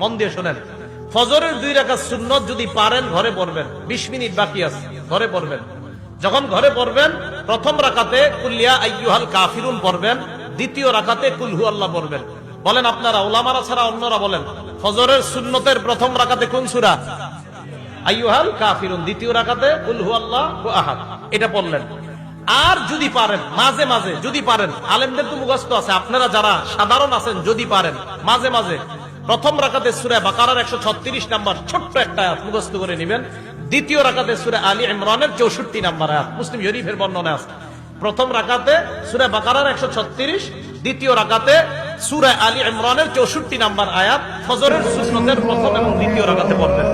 মন দিয়ে শোনেন, ফজরের 2 রাকাত সুন্নত যদি পারেন ঘরে পড়বেন, 20 মিনিট বাকি আছে, ঘরে পড়বেন। যখন ঘরে পড়বেন, প্রথম রাকাতে কুল ইয়া আইয়ুহাল কাফিরুন পড়বেন, দ্বিতীয় রাকাতে কুল হুয়াল্লাহ পড়বেন। বলেন আপনারা, উলামারা ছাড়া অন্যরা বলেন, ফজরের সুন্নতের প্রথম রাকাতে কোন সূরা? আইয়ুহাল কাফিরুন, দ্বিতীয় রাকাতে কুল হুয়াল্লাহু আহাদ, এটা পড়লেন। আর যদি পারেন মাঝে মাঝে, যদি পারেন, আলেমদের তো মুখস্থ আছে, আপনারা যারা সাধারণ আছেন যদি পারেন মাঝে মাঝে প্রথম রাকাতে সূরা বাকারার 136 নাম্বার ছোট্ট একটা আয়াত মুখস্থ করে নেবেন, দ্বিতীয় রাকাতে সূরা আলী ইমরানের 64 নাম্বার আয়াত মুসলিম শরীফের বর্ণনা আছে। প্রথম রাকাতে সূরা বাকারার 136, দ্বিতীয় রাকাতে সূরা আলী ইমরানের 64 নাম্বার আয়াত ফজরের সুন্নতের প্রথম এবং দ্বিতীয় রাকাতে পড়বেন।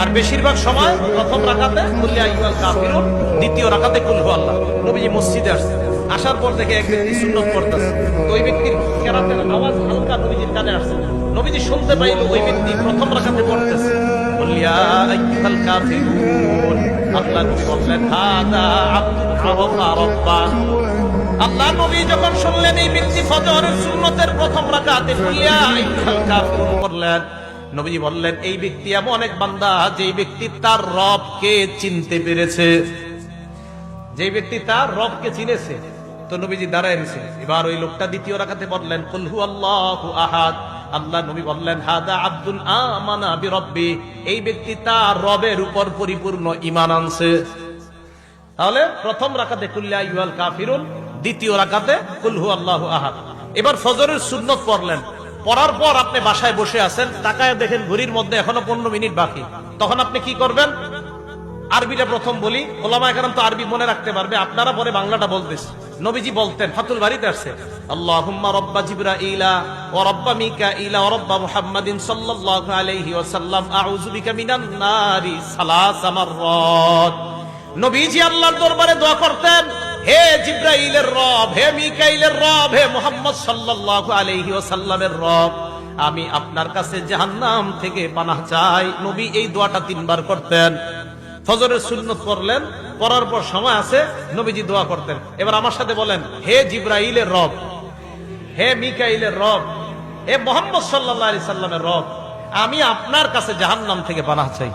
আর বেশিরভাগ সময় প্রথম রাকাতে কুল ইয়া আইয়ুহাল কাফিরুন, দ্বিতীয় রাকাতে কুল হুয়াল্লাহ। নবীজি মসজিদে আসছে, আসার পর দেখে এক ব্যক্তি সুন্নত পড়তেছে, তো ওই ব্যক্তির কেরাতের আওয়াজ হালকা নবীজির কানে আসছে। নবীজি শুনতে পাইল ওই ব্যক্তি প্রথম রাকাতে পড়তেছে কুল ইয়া আইয়ুহাল কাফিরুন। আল্লাহ নবী বললেন হাদা আবদুন আরাফা রাব্বা। আল্লাহ নবী যখন শুনলেন এই ব্যক্তি ফজরের সুন্নতের প্রথম রাকাতে কুল ইয়া আইয়ুহাল কাফিরুন পড়লেন, নবীজি বললেন এই ব্যক্তি এমন এক বান্দা যে ব্যক্তি তার রবকে চিনতে পেরেছে, যে ব্যক্তি তার রবকে চিনেছে। তো নবীজি দাঁড়ায় রয়েছে। এবার ওই লোকটা দ্বিতীয় রাকাতে বললেন কুল হুয়াল্লাহু আহাদ। আল্লাহ নবী বললেন হাদা আব্দুন আমানা বিরব্বি, এই ব্যক্তি তার রবের উপর পরিপূর্ণ ঈমান আনছে। তাহলে প্রথম রাকাতে কুল ইয়া আইয়ুহাল কাফিরুন, দ্বিতীয় রাকাতে কুল হুয়াল্লাহু আহাদ। এবার ফজরের সুন্নত পড়লেন, পড়ার পর আপনি বাসায় বসে আছেন, তাকায় দেখেন ঘড়ির মধ্যে এখনো 15 মিনিট বাকি। তখন আপনি কি করবেন? আরবিটা প্রথম বলি, ওলামায়ে কেরাম তো আরবি মনে রাখতে পারবে, আপনারা পরে বাংলাটা বলতেছে। নবীজি বলতেন, ফাতুল বারীতে আসছে, আল্লাহুম্মা রাব্বা জিবরাইলা ওয়া রাব্বা মিকাইলা ওয়া রাব্বা মুহাম্মাদিন সাল্লাল্লাহু আলাইহি ওয়াসাল্লাম আউযু বিকা মিনান নারি সালাসা মাররাত। নবীজি আল্লাহর দরবারে দোয়া করতেন, হে জিবরাইলের রব, হে মিকাইলের রব, হে মুহাম্মদ সাল্লাল্লাহু আলাইহি ওয়াসাল্লামের রব, আমি আপনার কাছে জাহান্নাম থেকে পানাহ চাই। নবী এই দোয়াটা 3 বার করতেন। ফজরের সুন্নত পড়লেন, পড়ার পর সময় আছে, নবীজি দোয়া করতেন। এবার আমার সাথে বলেন, হে জিবরাইলের রব, হে মিকাইলের রব, হে মুহাম্মদ সাল্লাল্লাহু আলাইহি সাল্লামের রব, আমি আপনার কাছে জাহান্নাম থেকে পানাহ চাই।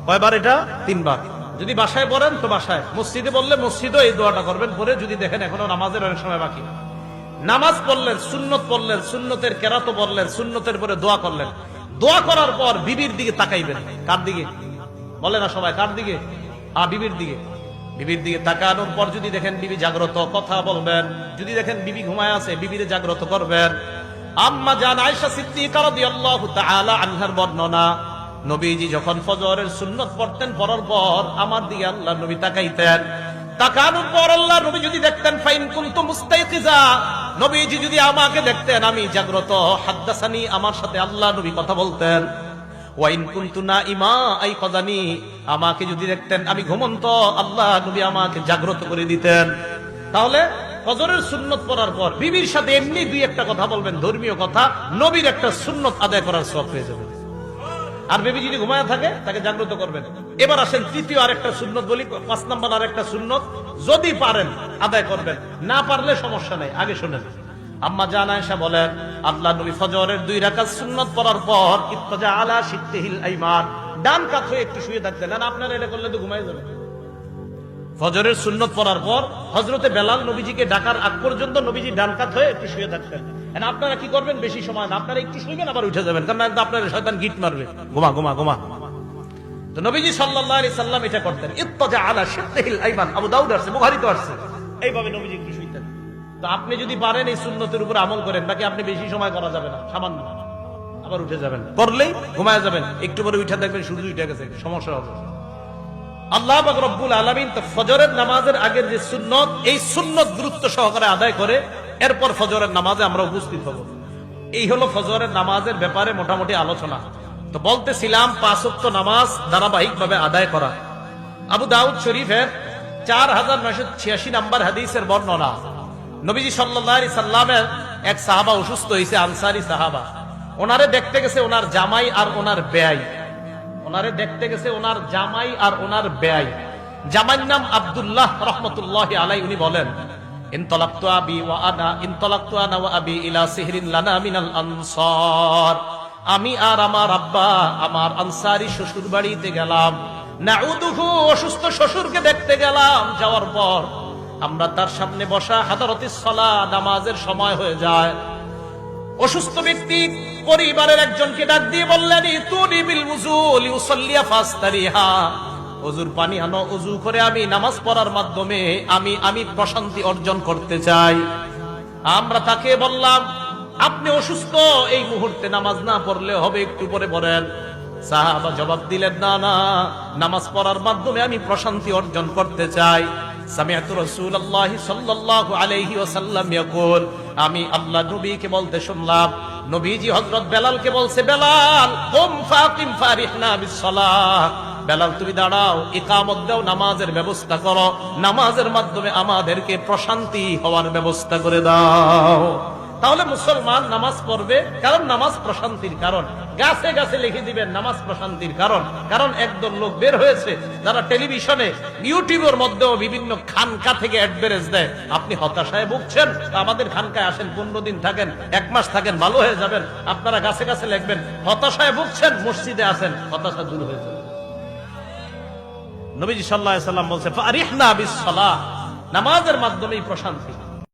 কয়বার এটা? 3 বার। যদি বাসায় পড়েন তো বাসায়, মসজিদে বললে মসজিদও এই দোয়াটা করবেন। পরে যদি দেখেন এখনো নামাজের অনেক সময় বাকি, নামাজ পড়লেন, সুন্নত পড়লেন, সুন্নতের কেরাত পড়লেন, সুন্নতের পরে দোয়া করলেন। দোয়া করার পর বিবির দিকে তাকাইবেন। কার দিকে? বলে না সবাই, কার দিকে? বিবির দিকে। বিবির দিকে তাকানোর পর যদি দেখেন বিবি জাগ্রত, কথা বলবেন। যদি দেখেন বিবি ঘুমায় আছে, বিবিরে জাগ্রত করবেন। আম্মা জান আয়েশা সিদ্দিকা রাদিয়াল্লাহু তাআলা আনহার বর্ণনা, নবীজি যখন ফজরের সুন্নত পড়তেন, পড়ার পর আমার দিকে আল্লাহ নবী তাকাইতেন। তাকানোর পর আল্লাহ নবী যদি দেখতেন, ফাইন কুনতু মুস্তাইকিজা, নবীজি যদি আমাকে দেখতেন আমি জাগ্রত, হাদ্দাসানি, আমার সাথে আল্লাহ নবী কথা বলতেন। ওয়াইন কুনতু নাইমা আইকাযানি, আমাকে যদি দেখতেন আমি ঘুমন্ত, আল্লাহ নবী আমাকে জাগ্রত করে দিতেন। তাহলে ফজরের সুন্নত পড়ার পর বিবির সাথে এমনি 2-1টা কথা বলবেন, ধর্মীয় কথা, নবীর একটা সুন্নত আদায় করার সওয়াব পেয়ে যাবেন। আর বেবি যদি ঘুমায় থাকে তাকে জাগ্রত করবেন। এবার আসেন তৃতীয় আরেকটা সুন্নত বলি, 5 নাম্বার আরেকটা সুন্নত, যদি পারেন আদায় করবেন, না পারলে সমস্যা নাই। আগে শুনেন, আম্মা জান আয়েশা বলেন, আল্লাহ নবী ফজরের 2 রাকাত সুন্নত পড়ার পর ইত্তাজা আলা শিত্তিহিল আইমান, ডান কাত হয়ে একটু শুয়ে থাকতেন। না আপনারা এটা করলে তো ঘুমায় যাবেন। ফজরের সুন্নত পড়ার পর হযরতে বেলাল নবীজিকে ডাকার আগ পর্যন্ত নবীজি ডান কাত হয়ে একটু শুয়ে থাকতেন। আপনারা কি করবেন? বেশি সময় না, আপনারা একটু শুইবেন আবার উঠে যাবেন, কারণ একদম আপনার শয়তান গিট মারবে, ঘুমা ঘুমা ঘুমা। তো নবীজি সাল্লাল্লাহু আলাইহি সাল্লাম এটা করতেন, ইত্তাজা আলা শিত্তিহিল আইমান, আবু দাউদ আসছে, বুখারীতে আসছে, এইভাবে নবীজি একটু শুইতেন। তো আপনি যদি পারেন এই সুন্নতের উপর আমল করেন, বাকি আপনি বেশি সময় করা যাবে না, সামান্য, আবার উঠে যাবেন, করলেই ঘুমায় যাবেন, একটু পরে উঠে দেখবেন সূর্য উঠে গেছে, সমস্যা হবে। আল্লাহ পাক রব্বুল আলামিন তো ফজরের নামাজের আগের যে সুন্নত, এই সুন্নত গুরুত্ব সহকারে আদায় করে এরপর ফজরের নামাজে আমরা উপস্থিত হব। এই হলো ফজরের নামাজের ব্যাপারে মোটামুটি আলোচনা। তো বলতেছিলাম 5 ওয়াক্ত নামাজ ধারাবাহিকভাবে আদায় করা। আবু দাউদ শরীফের 4986 নাম্বার হাদিসের বর্ণনা, নবীজি সাল্লাল্লাহু আলাইহি সাল্লামের এক সাহাবা অসুস্থ হয়েছে, আনসারী সাহাবা। ওনারে দেখতে গেছে ওনার জামাই আর ওনার বেয়াই, ওনারে দেখতে গেছে ওনার জামাই আর ওনার বেয়াই। জামাইর নাম আব্দুল্লাহ রহমতুল্লাহি আলাইহি। উনি বলেন, ইনতালাকতু আবি ওয়া আনা ইলা সিহরিন লানা মিনাল আনসার, আমি আর আমার আব্বা আমার আনসারি শ্বশুর বাড়িতে গেলাম, নাউদুহু অসুস্থ শ্বশুরকে দেখতে গেলাম। যাওয়ার পর আমরা তার সামনে বসা, হাদারাতিস সালাহ নামাজের সময় হয়ে যায়। অসুস্থ ব্যক্তি পরিবারের একজনকে ডাক দিয়ে বললেন, ইতুনি বিল উযু লিউসাল্লিয়া ফাস্তারিহা, ওযুর পানি আনো, ওযু করে আমি নামাজ পড়ার মাধ্যমে আমি প্রশান্তি অর্জন করতে চাই। আমরা তাকে বললাম, আপনি অসুস্থ, এই মুহূর্তে নামাজ না পড়লে হবে, একটু পরে পড়েন। সাহাবা জবাব দিলেন, না না, নামাজ পড়ার মাধ্যমে আমি প্রশান্তি অর্জন করতে চাই। সামিআতু রাসূলুল্লাহ সাল্লাল্লাহু আলাইহি ওয়াসাল্লাম ইয়াকুল, আমি আল্লাহ নবীকে বলতে শুনলাম, নবীজি হযরত বেলালকে বলছে, বেলাল কুম ফাকিম ফারিহনা বিসসালাহ, বেলাল তুমি দাঁড়াও, ইকামত দাও, নামাজের ব্যবস্থা করো, নামাজের মাধ্যমে আমাদেরকে প্রশান্তি হওয়ার ব্যবস্থা করে দাও। তাহলে মুসলমান নামাজ পড়বে, কারণ নামাজ প্রশান্তির কারণ। গাছে গাছে লিখে দিবেন নামাজ প্রশান্তির কারণ। কারণ একদল লোক বের হয়েছে যারা টেলিভিশনে, ইউটিউবের মধ্যেও বিভিন্ন খানকা থেকে অ্যাডভারেজ দেয়। আপনি হতাশায় ভুগছেন, আমাদের খানকায় আসেন, 15 দিন থাকেন, 1 মাস থাকেন, ভালো হয়ে যাবেন। আপনারা গাছে গাছে লিখবেন, হতাশায় ভুগছেন, মসজিদে আসেন, হতাশা দূর হয়ে যাবে। নবীজি সাল্লাল্লাহু আলাইহি ওয়াসাল্লাম বলছে, ফারিহনা বিসসালাহ, নামাজের মাধ্যমেই প্রশান্তি।